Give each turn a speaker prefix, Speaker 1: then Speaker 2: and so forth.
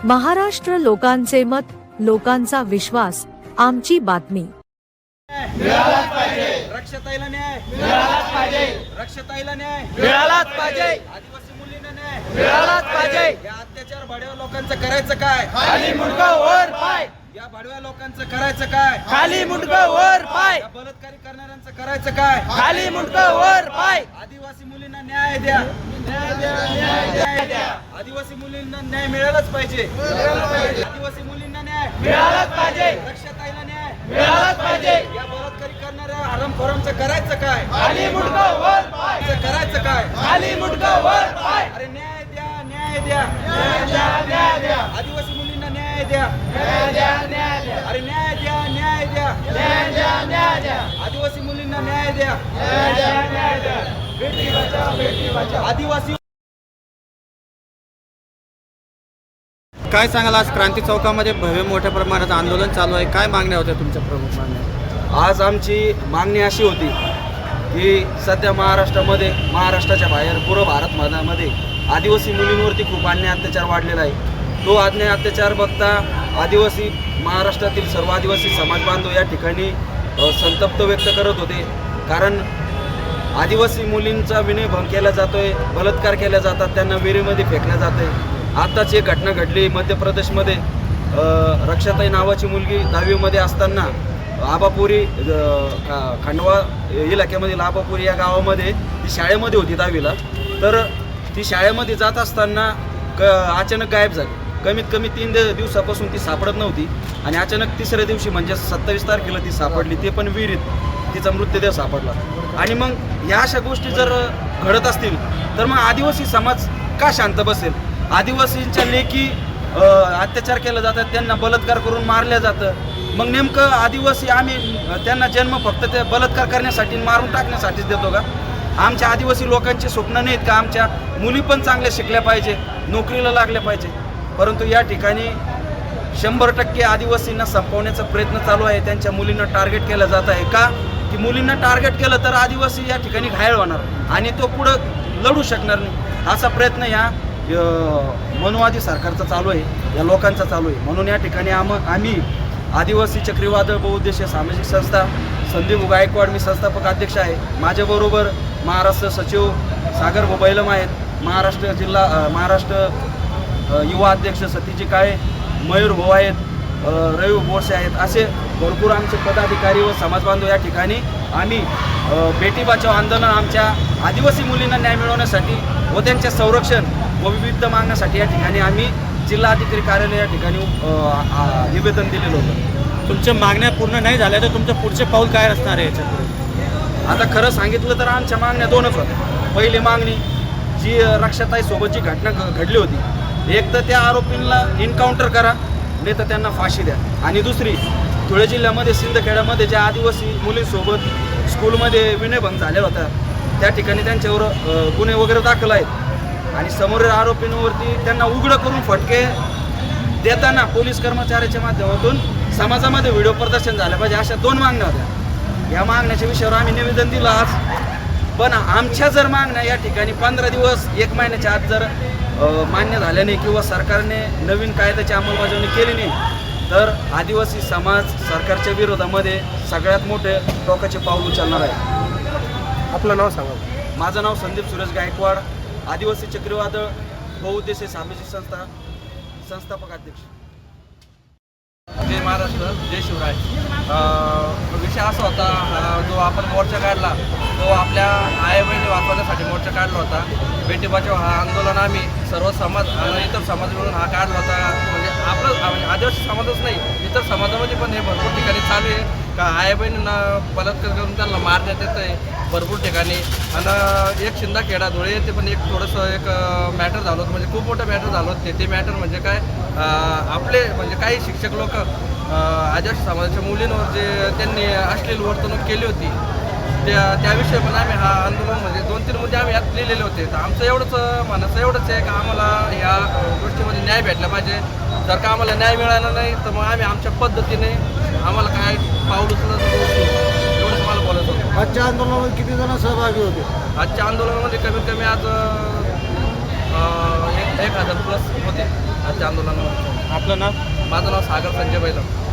Speaker 1: महाराष्ट्र लोकांचे मत, लोकांचा विश्वास, आमची बातमी।
Speaker 2: मिळालाच पाहिजे,
Speaker 3: रक्षाताईला न्याय
Speaker 2: मिळालाच पाहिजे,
Speaker 3: रक्षाताईला न्याय
Speaker 2: मिळालाच पाहिजे,
Speaker 3: आदिवासी मुलींना न्याय
Speaker 2: मिळालाच पाहिजे।
Speaker 3: या अत्याचार भाडव्या लोकांचं करायचं काय?
Speaker 2: खाली मुंडकं वर पाय,
Speaker 3: या भाडव्या लोकांचं करायचं काय?
Speaker 2: खाली मुंडकं वर पाय,
Speaker 3: या बलात्कारी करणाऱ्यांचं करायचं काय?
Speaker 2: खाली मुंडकं वर पाय।
Speaker 3: आदिवासी मुलींना न्याय द्या,
Speaker 2: न्याय द्या, न्याय द्या,
Speaker 3: आदिवासी मुलींना न्याय मिळालाच पाहिजे,
Speaker 2: मिळालाच पाहिजे,
Speaker 3: आदिवासी मुलींना न्याय
Speaker 2: मिळालाच पाहिजे,
Speaker 3: रक्षाताईला न्याय
Speaker 2: मिळालाच पाहिजे।
Speaker 3: या बलात्कारी करणाऱ्या हरामखोरांचं करायचं काय?
Speaker 2: खाली मुंडकं वर पाय,
Speaker 3: करायचं काय?
Speaker 2: खाली मुंडकं वर पाय।
Speaker 3: अरे न्याय द्या, न्याय द्या,
Speaker 2: न्याय द्या, न्याय द्या,
Speaker 3: आदिवासी मुलींना न्याय द्या,
Speaker 2: न्याय द्या, न्याय द्या,
Speaker 3: अरे न्याय द्या, न्याय द्या,
Speaker 2: न्याय द्या, न्याय द्या,
Speaker 3: आदिवासी मुलींना न्याय द्या,
Speaker 2: न्याय द्या, न्याय द्या। बेटी बचाओ, बेटी बचाओ।
Speaker 3: आदिवासी
Speaker 4: काय सांगाल, आज क्रांती चौकामध्ये भव्य मोठ्या प्रमाणात आंदोलन चालू आहे, काय मागण्या होत्या तुमच्या प्रमुख मागण्या?
Speaker 3: आज आमची मागणी अशी होती की सध्या महाराष्ट्राच्या बाहेर पूर्व भारतमध्ये आदिवासी मुलींवरती खूप अन्याय अत्याचार वाढलेला आहे। तो अन्याय अत्याचार बघता महाराष्ट्रातील सर्व आदिवासी समाज बांधव या ठिकाणी संतप्त व्यक्त करत होते, कारण आदिवासी मुलींचा विनयभंग केला जातोय, बलात्कार केला जातात, त्यांना विहिरीमध्ये फेकल्या जाते। आताच एक घटना घडली मध्य प्रदेशमध्ये, रक्षाताई नावाची मुलगी 10वीमध्ये असताना आबापुरी खंडवा इलाक्यामधील आबापुरी या गावामध्ये ती शाळेमध्ये होती 10वीला, तर ती शाळेमध्ये जात असताना अचानक गायब झाली। कमीत कमी 3 दिवसापासून ती सापडत नव्हती आणि अचानक तिसऱ्या दिवशी म्हणजे 27 तारखेला ती सापडली, ते पण विहिरीत तिचा मृतदेह सापडला। आणि मग या अशा गोष्टी जर घडत असतील तर मग आदिवासी समाज का शांत बसेल? आदिवासींच्या लेकी अत्याचार केला जातात, त्यांना बलात्कार करून मारल्या जातं। मग नेमकं आदिवासी आम्ही त्यांना जन्म फक्त ते बलात्कार करण्यासाठी मारून टाकण्यासाठीच देतो का? आमच्या आदिवासी लोकांचे स्वप्न नाहीत का आमच्या मुली पण चांगल्या शिकल्या पाहिजे, नोकरीला लागल्या पाहिजे? परंतु या ठिकाणी 100% आदिवासींना संपवण्याचा प्रयत्न चालू आहे, त्यांच्या मुलींना टार्गेट केलं जात आहे। का की मुलींना टार्गेट केलं तर आदिवासी या ठिकाणी घायल होणार आणि तो पुढं लढू शकणार नाही, असा प्रयत्न या मनुवादी सरकारचा चालू आहे, या लोकांचा चालू आहे। म्हणून या ठिकाणी आम्ही आदिवासी चक्रीवादळ बहुउद्देशीय सामाजिक संस्था संदीप गायकवाड, मी संस्थापक अध्यक्ष आहे, माझ्याबरोबर महाराष्ट्र सचिव सागर बैलम आहेत, महाराष्ट्र युवा अध्यक्ष सतीजी काळे, मयूर भाऊ आहेत, रवी बोरसे आहेत, असे भरपूर आमचे पदाधिकारी व समाजबांधव या ठिकाणी आम्ही बेटी बचाओ आंदोलन आमच्या आदिवासी मुलींना न्याय मिळवण्यासाठी व त्यांचे संरक्षण व विविध मागण्यासाठी या ठिकाणी आम्ही जिल्हाधिकारी कार्यालय या ठिकाणी निवेदन दिलेलं होतं।
Speaker 4: तुमच्या मागण्या पूर्ण नाही झाल्या तर तुमचं पुढचे पाऊल काय असणार आहे याच्यापुढे?
Speaker 3: आता खरं सांगितलं तर आमच्या मागण्या 2च होत्या। पहिली मागणी जी रक्षाताईसोबतची घटना घडली होती, एक तर त्या आरोपींना एन्काउंटर करा, नाही तर त्यांना फाशी द्या, आणि दुसरी धुळे जिल्ह्यामध्ये सिंदखेड्यामध्ये ज्या आदिवासी मुलींसोबत स्कूलमध्ये विनयभंग झालेला होता त्या ठिकाणी त्यांच्यावर गुन्हे वगैरे दाखल आहेत आणि समोरील आरोपींवरती त्यांना उघडं करून फटके देताना पोलीस कर्मचाऱ्याच्या माध्यमातून समाजामध्ये व्हिडिओ प्रदर्शन झालं पाहिजे, अशा 2 मागण्या होत्या। या मागण्याच्या विषयावर आम्ही निवेदन दिलं आज, पण आमच्या जर मागण्या या ठिकाणी 15 दिवस 1 महिन्याच्या आत जर मान्य झाल्या नाही किंवा सरकारने नवीन कायद्याची अंमलबजावणी केली नाही तर आदिवासी समाज सरकारच्या विरोधामध्ये सगळ्यात मोठे टोकाचे पाऊल उचलणार आहे।
Speaker 4: आपलं नाव सांगा।
Speaker 3: माझं नाव संदीप सुरेश गायकवाड, आदिवासी चक्रीवादळ बहुउद्देशीय सामाजिक संस्था संस्थापक अध्यक्ष।
Speaker 5: जय महाराष्ट्र, जय शिवराय। विषय असा होता, जो आपण मोर्चा काढला तो आपल्या आई बहिणी वाचवण्यासाठी मोर्चा काढला होता। बेटी बचाओ हा आंदोलन आम्ही सर्व समाज आणि इतर समाज मिळून हा काढला होता। म्हणजे आपलं आदिवासी समाजच नाही, इतर समाजामध्ये पण हे भरपूर ठिकाणी चालू आहे का आई बहिणींना बलात्कार करून त्यांना मारण्यात येतं आहे भरपूर ठिकाणी। आणि एक शिंदाखेडा धुळे येथे पण एक थोडंसं एक मॅटर झालं होतं, म्हणजे खूप मोठं मॅटर झालं होतं ते मॅटर म्हणजे काय, आपले म्हणजे काही शिक्षक लोक आदिवासी समाजाच्या मुलींवर जे त्यांनी अश्लील वर्तणूक केली होती त्याविषयी पण आम्ही हा आंदोलन म्हणजे 2-3 मुद्दे आम्ही यात लिहिलेले होते। तर आमचं म्हणायचं एवढंच आहे की आम्हाला या गोष्टीमध्ये न्याय भेटला पाहिजे। जर का आम्हाला न्याय मिळाला नाही तर मग आम्ही आमच्या पद्धतीने आम्हाला काय पाऊल उचलत एवढंच मला बोलत होतं।
Speaker 4: आजच्या आंदोलनामध्ये किती जण सहभागी होते?
Speaker 5: आजच्या आंदोलनामध्ये कमीत कमी आज 1000+ होते आजच्या आंदोलनामध्ये।
Speaker 4: आपलं नाव?
Speaker 5: माझं नाव सागर संजय बैलम.